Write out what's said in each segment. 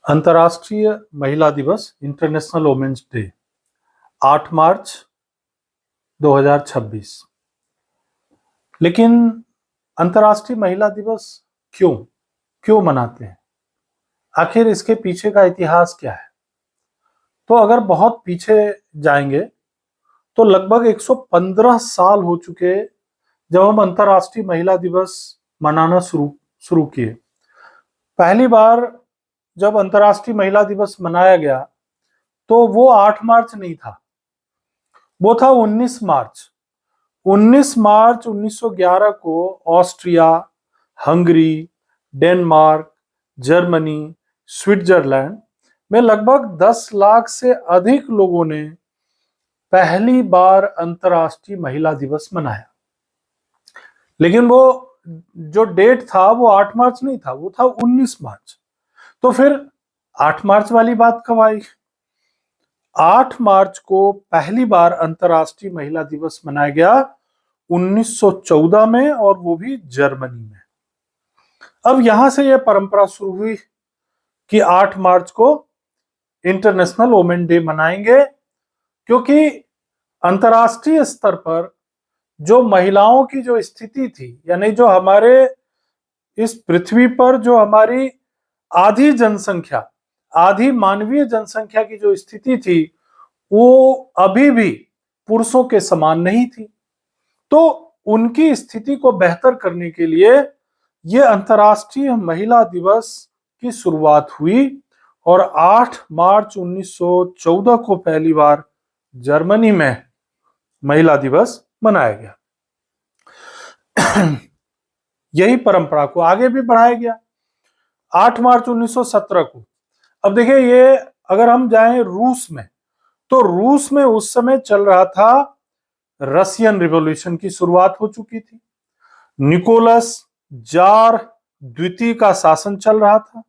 अंतर्राष्ट्रीय महिला दिवस इंटरनेशनल वुमेन्स डे 8 मार्च 2026। लेकिन अंतर्राष्ट्रीय महिला दिवस क्यों क्यों मनाते हैं? आखिर इसके पीछे का इतिहास क्या है? तो अगर बहुत पीछे जाएंगे तो लगभग 115 साल हो चुके जब हम अंतर्राष्ट्रीय महिला दिवस मनाना शुरू शुरू किए। पहली बार जब अंतर्राष्ट्रीय महिला दिवस मनाया गया तो वो 8 मार्च नहीं था, वो था 19 मार्च। 19 मार्च 1911 को Austria, Hungary, Denmark, Germany, Switzerland में लगभग 10 लाख से अधिक लोगों ने पहली बार अंतर्राष्ट्रीय महिला दिवस मनाया। लेकिन वो जो डेट था वो 8 मार्च नहीं था, वो था 19 मार्च। तो फिर 8 मार्च वाली बात कब आई? 8 मार्च को पहली बार अंतर्राष्ट्रीय महिला दिवस मनाया गया 1914 में, और वो भी जर्मनी में। अब यहां से यह परंपरा शुरू हुई कि 8 मार्च को इंटरनेशनल वुमेन डे मनाएंगे, क्योंकि अंतर्राष्ट्रीय स्तर पर जो महिलाओं की जो स्थिति थी, यानी जो हमारे इस पृथ्वी पर जो हमारी आधी जनसंख्या, आधी मानवीय जनसंख्या की जो स्थिति थी वो अभी भी पुरुषों के समान नहीं थी। तो उनकी स्थिति को बेहतर करने के लिए ये अंतर्राष्ट्रीय महिला दिवस की शुरुआत हुई, और 8 मार्च 1914 को पहली बार जर्मनी में महिला दिवस मनाया गया। यही परंपरा को आगे भी बढ़ाया गया 8 मार्च 1917 को। अब देखिए, ये अगर हम जाएं रूस में, तो रूस में उस समय चल रहा था रशियन रिवॉल्यूशन की शुरुआत हो चुकी थी। निकोलस जार द्वितीय का शासन चल रहा था,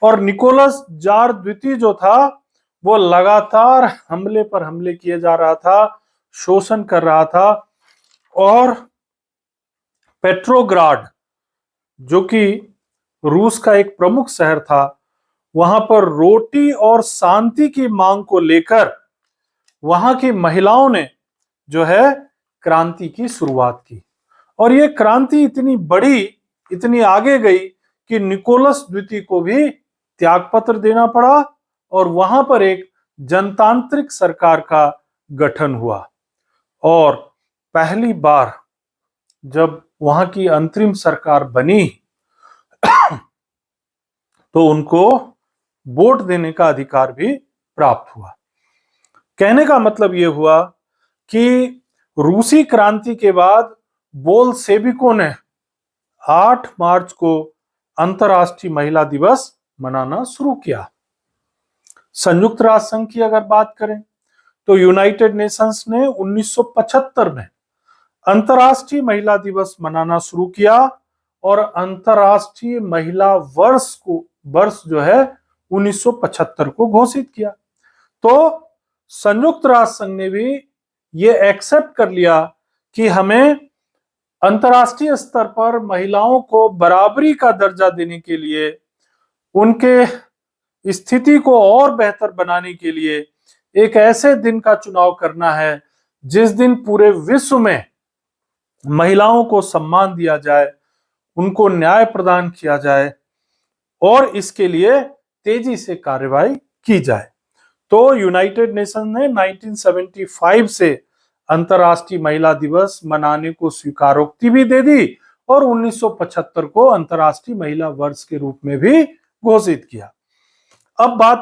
और निकोलस जार द्वितीय जो था वो लगातार हमले पर हमले किए जा रहा था, शोषण कर रहा था। और पेट्रोग्राड, जो कि रूस का एक प्रमुख शहर था, वहां पर रोटी और शांति की मांग को लेकर वहां की महिलाओं ने जो है क्रांति की शुरुआत की। और ये क्रांति इतनी बड़ी, इतनी आगे गई कि निकोलस द्वितीय को भी त्यागपत्र देना पड़ा, और वहां पर एक जनतांत्रिक सरकार का गठन हुआ। और पहली बार जब वहां की अंतरिम सरकार बनी तो उनको वोट देने का अधिकार भी प्राप्त हुआ। कहने का मतलब यह हुआ कि रूसी क्रांति के बाद बोल्शेविकों ने 8 मार्च को अंतर्राष्ट्रीय महिला दिवस मनाना शुरू किया। संयुक्त राष्ट्र संघ की अगर बात करें तो यूनाइटेड नेशंस ने 1975 में अंतर्राष्ट्रीय महिला दिवस मनाना शुरू किया, और अंतर्राष्ट्रीय महिला वर्ष जो है 1975 को घोषित किया। तो संयुक्त राष्ट्र संघ ने भी ये एक्सेप्ट कर लिया कि हमें अंतर्राष्ट्रीय स्तर पर महिलाओं को बराबरी का दर्जा देने के लिए, उनके स्थिति को और बेहतर बनाने के लिए एक ऐसे दिन का चुनाव करना है जिस दिन पूरे विश्व में महिलाओं को सम्मान दिया जाए, उनको न्याय प्रदान किया जाए, और इसके लिए तेजी से कार्रवाई की जाए। तो यूनाइटेड नेशन ने 1975 से अंतर्राष्ट्रीय महिला दिवस मनाने को स्वीकारोक्ति भी दे दी, और 1975 को अंतर्राष्ट्रीय महिला वर्ष के रूप में भी घोषित किया। अब बात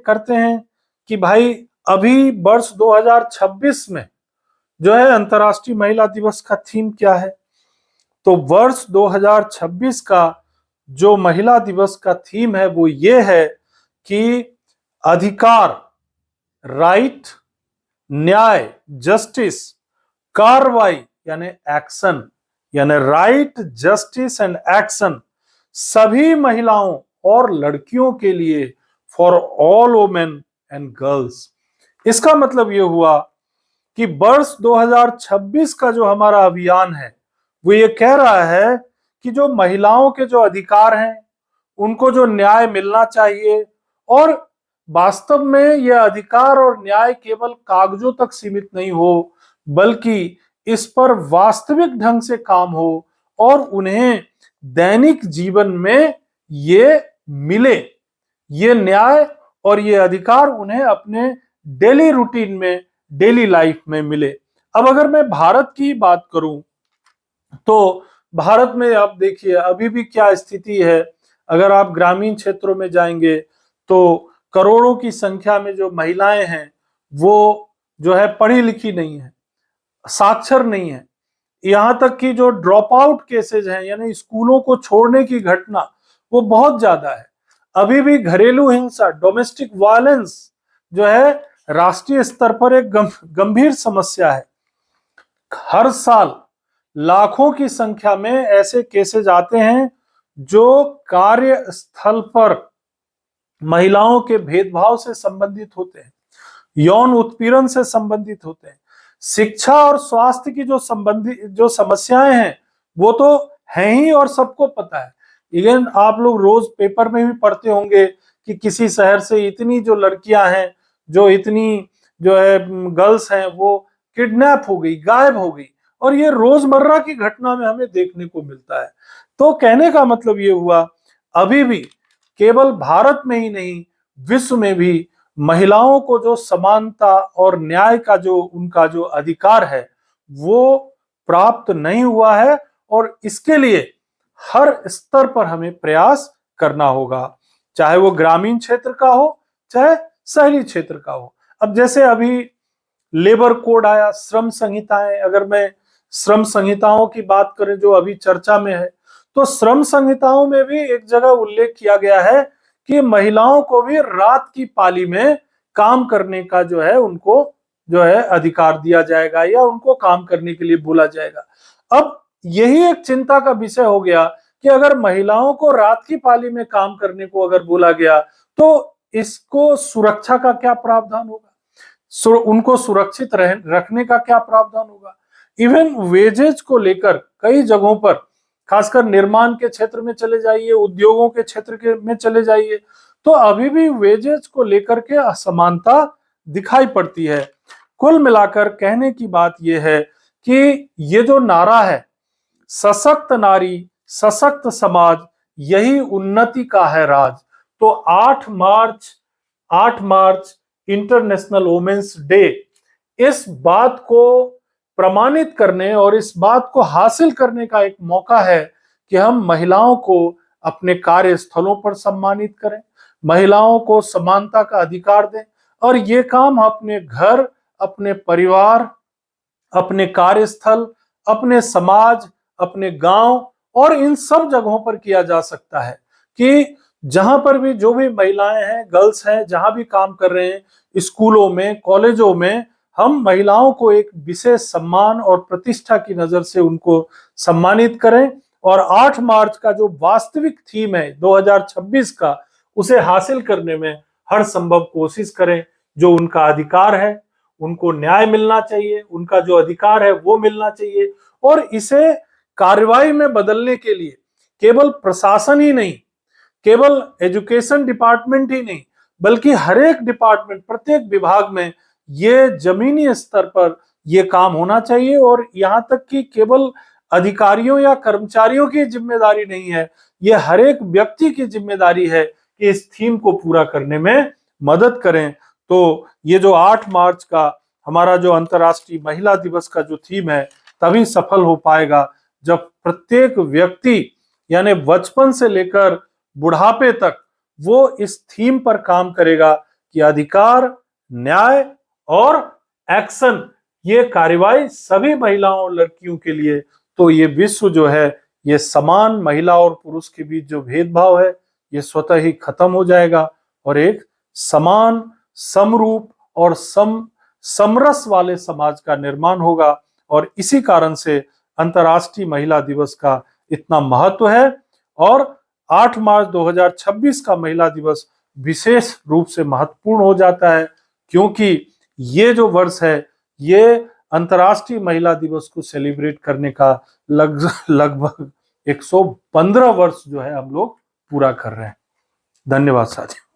करते हैं कि भाई अभी वर्ष 2026 में जो है अंतर्राष्ट्रीय महिला दिवस का थीम क्या है? तो वर्ष 2026 का जो महिला दिवस का थीम है वो ये है कि अधिकार, राइट, न्याय, जस्टिस, कार्रवाई यानी एक्शन, यानी राइट, जस्टिस एंड एक्शन सभी महिलाओं और लड़कियों के लिए, for all women and girls. इसका मतलब यह हुआ कि वर्ष 2026 का जो हमारा अभियान है वो ये कह रहा है कि जो महिलाओं के जो अधिकार हैं, उनको जो न्याय मिलना चाहिए, और वास्तव में यह अधिकार और न्याय केवल कागजों तक सीमित नहीं हो, बल्कि इस पर वास्तविक ढंग से काम हो और उन्हें दैनिक जीवन में ये मिले, ये न्याय और ये अधिकार उन्हें अपने डेली रूटीन में, डेली लाइफ में मिले। अब अगर मैं भारत की बात करूं तो भारत में आप देखिए अभी भी क्या स्थिति है। अगर आप ग्रामीण क्षेत्रों में जाएंगे तो करोड़ों की संख्या में जो महिलाएं हैं वो जो है पढ़ी लिखी नहीं है, साक्षर नहीं है। यहाँ तक कि जो ड्रॉप आउट केसेज हैं, यानी स्कूलों को छोड़ने की घटना, वो बहुत ज्यादा है। अभी भी घरेलू हिंसा, डोमेस्टिक वायलेंस जो है राष्ट्रीय स्तर पर एक गंभीर समस्या है। हर साल लाखों की संख्या में ऐसे केसेज आते हैं जो कार्यस्थल पर महिलाओं के भेदभाव से संबंधित होते हैं, यौन उत्पीड़न से संबंधित होते हैं। शिक्षा और स्वास्थ्य की जो समस्याएं हैं वो तो हैं ही और सबको पता है। इवन आप लोग रोज पेपर में भी पढ़ते होंगे कि किसी शहर से इतनी जो लड़कियां हैं, जो इतनी जो है गर्ल्स हैं, वो किडनैप हो गई, गायब हो गई, और ये रोजमर्रा की घटना में हमें देखने को मिलता है। तो कहने का मतलब ये हुआ, अभी भी केवल भारत में ही नहीं, विश्व में भी महिलाओं को जो समानता और न्याय का जो उनका जो अधिकार है वो प्राप्त नहीं हुआ है, और इसके लिए हर स्तर पर हमें प्रयास करना होगा, चाहे वो ग्रामीण क्षेत्र का हो चाहे शहरी क्षेत्र का हो। अब जैसे अभी लेबर कोड आया, श्रम संहिताएं, अगर मैं श्रम संहिताओं की बात करें जो अभी चर्चा में है, तो श्रम संहिताओं में भी एक जगह उल्लेख किया गया है कि महिलाओं को भी रात की पाली में काम करने का जो है उनको जो है अधिकार दिया जाएगा या उनको काम करने के लिए बोला जाएगा। अब यही एक चिंता का विषय हो गया कि अगर महिलाओं को रात की पाली में काम करने को अगर बोला गया तो इसको सुरक्षा का क्या प्रावधान होगा, उनको सुरक्षित रखने का क्या प्रावधान होगा। इवन वेजेज को लेकर कई जगहों पर, खासकर निर्माण के क्षेत्र में चले जाइए, उद्योगों के क्षेत्र में चले जाइए, तो अभी भी वेजेज को लेकर के असमानता दिखाई पड़ती है। कुल मिलाकर कहने की बात यह है कि ये जो नारा है, सशक्त नारी सशक्त समाज, यही उन्नति का है राज। तो 8 मार्च इंटरनेशनल वुमेन्स डे इस बात को प्रमाणित करने और इस बात को हासिल करने का एक मौका है कि हम महिलाओं को अपने कार्यस्थलों पर सम्मानित करें, महिलाओं को समानता का अधिकार दें, और ये काम अपने घर, अपने परिवार, अपने कार्यस्थल, अपने समाज, अपने गांव और इन सब जगहों पर किया जा सकता है कि जहां पर भी जो भी महिलाएं हैं, गर्ल्स हैं, जहां भी काम कर रहे हैं, स्कूलों में, कॉलेजों में, हम महिलाओं को एक विशेष सम्मान और प्रतिष्ठा की नजर से उनको सम्मानित करें, और 8 मार्च का जो वास्तविक थीम है 2026 का, उसे हासिल करने में हर संभव कोशिश करें। जो उनका अधिकार है उनको न्याय मिलना चाहिए, उनका जो अधिकार है वो मिलना चाहिए, और इसे कार्रवाई में बदलने के लिए केवल प्रशासन ही नहीं, केवल एजुकेशन डिपार्टमेंट ही नहीं, बल्कि हर एक डिपार्टमेंट, प्रत्येक विभाग में ये जमीनी स्तर पर ये काम होना चाहिए। और यहाँ तक कि केवल अधिकारियों या कर्मचारियों की जिम्मेदारी नहीं है, ये हर एक व्यक्ति की जिम्मेदारी है कि इस थीम को पूरा करने में मदद करें। तो ये जो 8 मार्च का हमारा जो अंतर्राष्ट्रीय महिला दिवस का जो थीम है, तभी सफल हो पाएगा जब प्रत्येक व्यक्ति, यानी बचपन से लेकर बुढ़ापे तक, वो इस थीम पर काम करेगा कि अधिकार, न्याय और एक्शन, ये कार्रवाई सभी महिलाओं और लड़कियों के लिए। तो ये विश्व जो है, ये समान महिला और पुरुष के बीच जो भेदभाव है ये स्वतः ही खत्म हो जाएगा और एक समान, समरूप और समरस वाले समाज का निर्माण होगा। और इसी कारण से अंतर्राष्ट्रीय महिला दिवस का इतना महत्व है। और 8 मार्च 2026 का महिला दिवस विशेष रूप से महत्वपूर्ण हो जाता है, क्योंकि ये जो वर्ष है ये अंतर्राष्ट्रीय महिला दिवस को सेलिब्रेट करने का लगभग 115 वर्ष जो है हम लोग पूरा कर रहे हैं। धन्यवाद साथियों।